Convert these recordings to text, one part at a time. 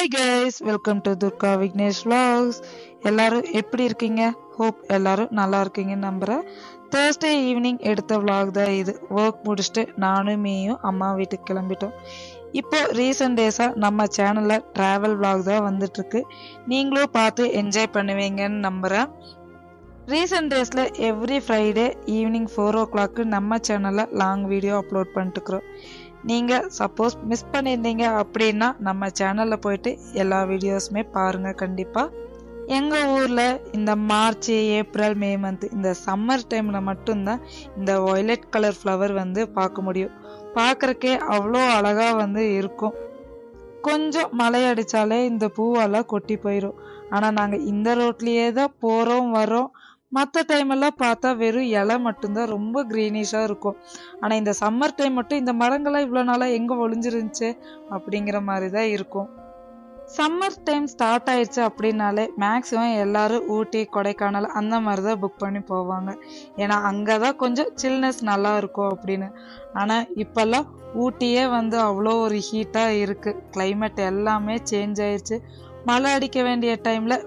Hi guys, welcome to Durga Vignesh vlogs. எல்லாரும் எப்படி இருக்கீங்க? ஹோப் எல்லாரும் நல்லா இருக்கீங்கன்னு நம்புகிறேன். தேர்ஸ்டே ஈவினிங் எடுத்த vlog தான் இது. ஒர்க் முடிச்சுட்டு நானும் மீயும் அம்மா வீட்டுக்கு கிளம்பிட்டோம். இப்போ ரீசெண்ட் டேஸாக நம்ம சேனலில் ட்ராவல் vlog தான் வந்துட்டுருக்கு. நீங்களும் பார்த்து என்ஜாய் பண்ணுவீங்கன்னு நம்புகிறேன். ரீசெண்ட் டேஸில் எவ்ரி ஃப்ரைடே ஈவினிங் 4 o'clock நம்ம சேனலில் லாங் வீடியோ அப்லோட் பண்ணிட்டுருக்குறோம். நீங்கள் சப்போஸ் மிஸ் பண்ணியிருந்தீங்க அப்படின்னா நம்ம சேனலில் போயிட்டு எல்லா வீடியோஸுமே பாருங்கள். கண்டிப்பாக எங்கள் ஊரில் இந்த மார்ச், ஏப்ரல், மே மந்த் இந்த சம்மர் டைமில் மட்டும்தான் இந்த வயலட் கலர் ஃப்ளவர் வந்து பார்க்க முடியும். பார்க்குறக்கே அவ்வளோ அழகாக இருக்கும். கொஞ்சம் மழை அடித்தாலே இந்த பூவெல்லாம் கொட்டி போயிடும். ஆனால் நாங்கள் இந்த ரோட்லேயே தான் போகிறோம் வரோம். மற்ற டைமெல்லாம் பார்த்தா வெறும் இலை மட்டும்தான் ரொம்ப க்ரீனிஷாக இருக்கும். ஆனால் இந்த சம்மர் டைம் மட்டும் இந்த மரங்கள்லாம் இவ்வளோ நாளாக எங்கே ஒளிஞ்சிருந்துச்சு அப்படிங்கிற மாதிரி தான் இருக்கும். சம்மர் டைம் ஸ்டார்ட் ஆயிடுச்சு அப்படின்னாலே மேக்ஸிமம் எல்லோரும் ஊட்டி, கொடைக்கானல் அந்த மாதிரி தான் புக் பண்ணி போவாங்க. ஏன்னா அங்கே தான் கொஞ்சம் சில்னஸ் நல்லா இருக்கும் அப்படின்னு. ஆனால் இப்போல்லாம் ஊட்டியே அவ்வளோ ஒரு ஹீட்டாக இருக்குது. கிளைமேட் எல்லாமே சேஞ்ச் ஆயிடுச்சு. மழை அடிக்க வேண்டிய டைமில்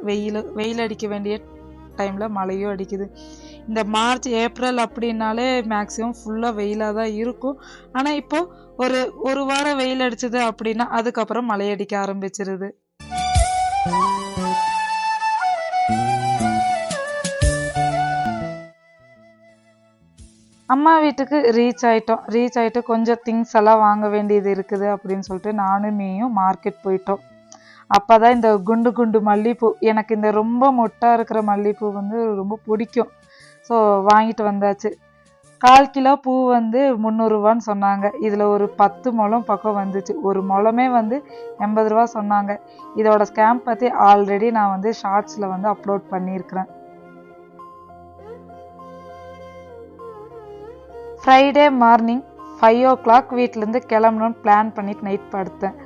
வெயில் அடிக்க வேண்டிய டைமில் மழையும் அடிக்குது. இந்த மார்ச், ஏப்ரல் அப்படின்னாலே மேக்ஸிமம் ஃபுல்லாக வெயிலாக தான் இருக்கும். ஆனால் இப்போது ஒரு வாரம் வெயில் அடிச்சது அப்படின்னா அதுக்கப்புறம் மழை அடிக்க ஆரம்பிச்சிருது. அம்மா வீட்டுக்கு ரீச் ஆகிட்டு கொஞ்சம் திங்ஸ் எல்லாம் வாங்க வேண்டியது இருக்குது அப்படின்னு சொல்லிட்டு நானும் மீயும் மார்க்கெட் போயிட்டோம். அப்போ தான் இந்த குண்டு குண்டு மல்லிகைப்பூ, எனக்கு இந்த ரொம்ப மொட்டாக இருக்கிற மல்லிகைப்பூ ரொம்ப பிடிக்கும். ஸோ வாங்கிட்டு வந்தாச்சு. 1/4 கிலோ பூ 300 ரூபான்னு சொன்னாங்க. இதில் ஒரு 10 முழம் பக்கம் வந்துச்சு. ஒரு முழமே 80 ரூபா சொன்னாங்க. இதோட ஸ்கேம் பற்றி ஆல்ரெடி நான் ஷார்ட்ஸில் அப்லோட் பண்ணியிருக்கிறேன். ஃப்ரைடே மார்னிங் 5 o'clock வீட்டிலேருந்து கிளம்பணும்னு பிளான் பண்ணிட்டு நைட் படுத்தேன்.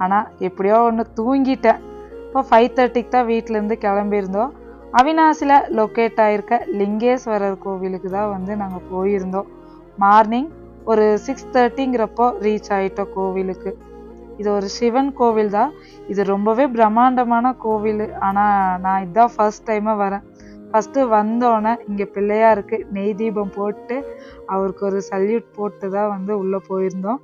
ஆனால் எப்படியோ ஒன்று தூங்கிட்டேன். இப்போ 5:30க்கு தான் வீட்டிலேருந்து கிளம்பியிருந்தோம். அவினாசியில் லொக்கேட் ஆகிருக்க லிங்கேஸ்வரர் கோவிலுக்கு தான் நாங்கள் போயிருந்தோம். மார்னிங் ஒரு 6:30ங்கிறப்போ ரீச் ஆகிட்டோம் கோவிலுக்கு. இது ஒரு சிவன் கோவில் தான். இது ரொம்பவே பிரம்மாண்டமான கோவில். ஆனால் நான் இதுதான் ஃபர்ஸ்ட் டைமாக வரேன். ஃபஸ்ட்டு வந்தோடனே இங்கே பிள்ளையாருக்கு நெய் தீபம் போட்டு அவருக்கு ஒரு சல்யூட் போட்டு தான் உள்ளே போயிருந்தோம்.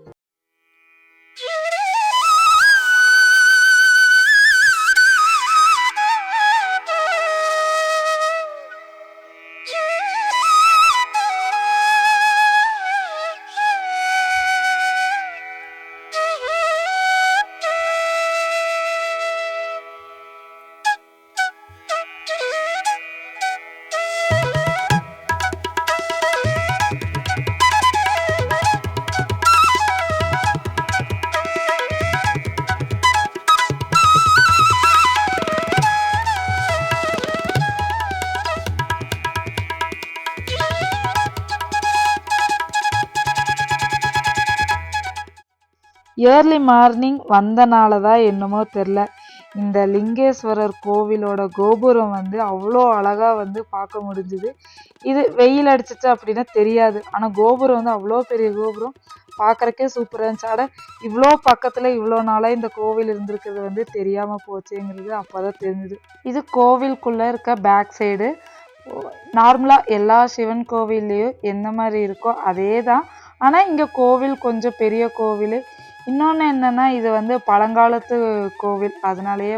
ஏர்லி மார்னிங் வந்தனால தான் என்னமோ தெரில, இந்த லிங்கேஸ்வரர் கோவிலோட கோபுரம் அவ்வளோ அழகாக பார்க்க முடிஞ்சுது. இது வெயில் அடிச்சிச்சு அப்படின்னா தெரியாது. ஆனால் கோபுரம் அவ்வளோ பெரிய கோபுரம், பார்க்குறக்கே சூப்பராக இருந்துச்சு. அட இவ்வளோ பக்கத்தில் இவ்வளோ நாளாக இந்த கோவில் இருந்திருக்கிறது தெரியாமல் போச்சுங்கிறது அப்போ தான் தெரிஞ்சுது. இது கோவிலுக்குள்ளே இருக்க பேக் சைடு. நார்மலாக எல்லா சிவன் கோவில்லையும் எந்த மாதிரி இருக்கோ அதே தான். ஆனால் இங்கே கோவில் கொஞ்சம் பெரிய கோவில். இன்னொன்று என்னென்னா இது பழங்காலத்து கோவில். அதனாலேயே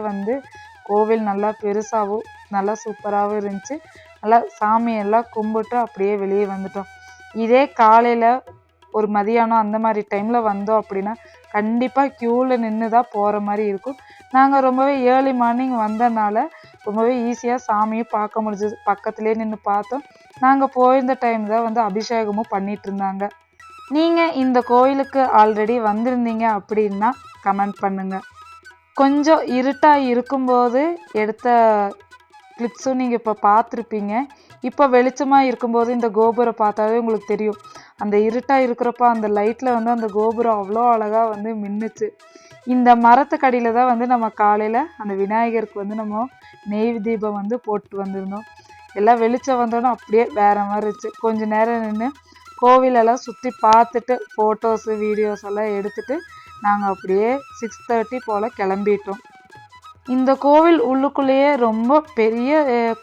கோவில் நல்லா பெருசாகவும் நல்லா சூப்பராகவும் இருந்துச்சு. நல்லா சாமியெல்லாம் கும்பிட்டு அப்படியே வெளியே வந்துட்டோம். இதே காலையில் ஒரு மதியானம் அந்த மாதிரி டைமில் வந்தோம் அப்படின்னா கண்டிப்பாக க்யூவில் நின்று தான் போகிற மாதிரி இருக்கும். நாங்கள் ரொம்பவே ஏர்லி மார்னிங் வந்ததுனால ரொம்பவே ஈஸியாக சாமியும் பார்க்க முடிஞ்சது. பக்கத்துலேயே நின்று பார்த்தோம். நாங்கள் போயிருந்த டைம் தான் அபிஷேகமும் பண்ணிகிட்டு இருந்தாங்க. நீங்கள் இந்த கோயிலுக்கு ஆல்ரெடி வந்திருந்தீங்க அப்படின்னா கமெண்ட் பண்ணுங்கள். கொஞ்சம் இருட்டாக இருக்கும்போது எடுத்த கிளிப்ஸும் நீங்கள் இப்போ பார்த்துருப்பீங்க. இப்போ வெளிச்சமாக இருக்கும்போது இந்த கோபுரம் பார்த்தாவே உங்களுக்கு தெரியும். அந்த இருட்டாக இருக்கிறப்ப அந்த லைட்டில் அந்த கோபுரம் அவ்வளோ அழகாக மின்னுச்சு. இந்த மரத்துக்கடியில் தான் நம்ம காலையில் அந்த விநாயகருக்கு நம்ம நெய் தீபம் போட்டு வந்திருந்தோம். எல்லாம் வெளிச்சம் வந்தோன்னே அப்படியே வேறு மாதிரி இருந்துச்சு. கொஞ்சம் நேரம் நின்று கோவிலெல்லாம் சுற்றி பார்த்துட்டு ஃபோட்டோஸு வீடியோஸ் எல்லாம் எடுத்துகிட்டு நாங்கள் அப்படியே 6:30 போல் கிளம்பிட்டோம். இந்த கோவில் உள்ளுக்குள்ளேயே ரொம்ப பெரிய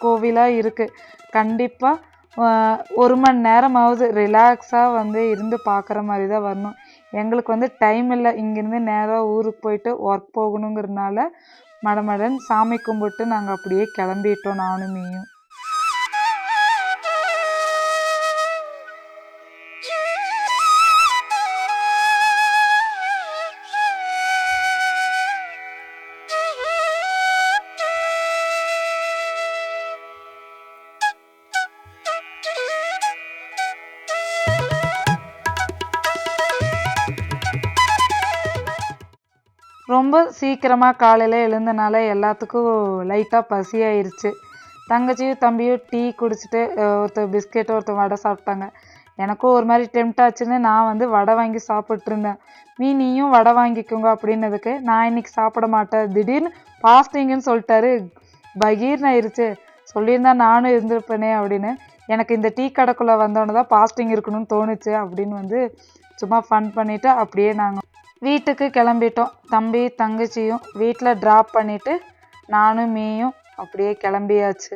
கோவிலாக இருக்குது. கண்டிப்பாக 1 மணி நேரமாவது ரிலாக்ஸாக வந்து இருந்து பார்க்குற மாதிரி தான் வரணும். எங்களுக்கு வந்து டைம் இல்லை, இங்கேருந்து நேராக ஊருக்கு போயிட்டு ஒர்க் போகணுங்கிறதுனால மடமடன் சாமி கும்பிட்டு நாங்கள் அப்படியே கிளம்பிட்டோம் நானும் மீயும். ரொம்ப சீக்கிரமாக காலையில் எழுந்தனால எல்லாத்துக்கும் லைட்டாக பசியாயிருச்சு. தங்கச்சியும் தம்பியும் டீ குடிச்சிட்டு ஒருத்தர் பிஸ்கெட் ஒருத்தர் வடை சாப்பிட்டாங்க. எனக்கும் ஒரு மாதிரி டெம்ட் ஆச்சுன்னு நான் வந்து வடை வாங்கி சாப்பிட்ருந்தேன். நீயும் வடை வாங்கிக்கோங்க அப்படின்னதுக்கு நான் இன்னைக்கு சாப்பிட மாட்டேன், திடீர்னு பாஸ்டிங்குன்னு சொல்லிட்டாரு. பகீர்னு ஆயிடுச்சு. சொல்லியிருந்தா நானும் இருந்திருப்பேனே அப்படின்னு. எனக்கு இந்த டீ கடைக்குள்ளே வந்தோடனே தான் பாஸ்டிங் இருக்கணும்னு தோணுச்சு அப்படின்னு வந்து சும்மா ஃபன் பண்ணிவிட்டு அப்படியே நாங்கள் வீட்டுக்கு கிளம்பிட்டோம். தம்பி தங்கச்சியும் வீட்டில் ட்ராப் பண்ணிவிட்டு நானும் மீயும் அப்படியே கிளம்பியாச்சு.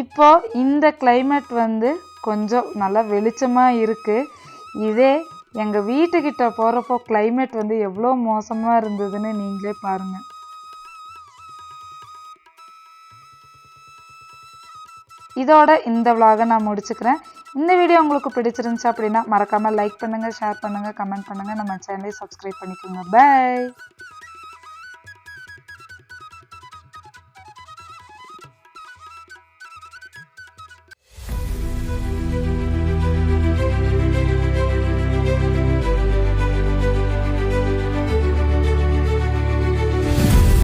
இப்போ இந்த கிளைமேட் வந்து கொஞ்சம் நல்லா வெளிச்சமாக இருக்குது. இதே எங்கள் வீட்டுக்கிட்ட போகிறப்போ கிளைமேட் வந்து எவ்வளோ மோசமாக இருந்ததுன்னு நீங்களே பாருங்கள். இதோட இந்த vlog-ஐ நான் முடிச்சுக்கிறேன். இந்த வீடியோ உங்களுக்கு பிடிச்சிருந்துச்சு அப்படின்னா மறக்காமல் லைக் பண்ணுங்கள், ஷேர் பண்ணுங்கள், கமெண்ட் பண்ணுங்கள், நம்ம சேனலை சப்ஸ்கிரைப் பண்ணிக்கோங்க. பை.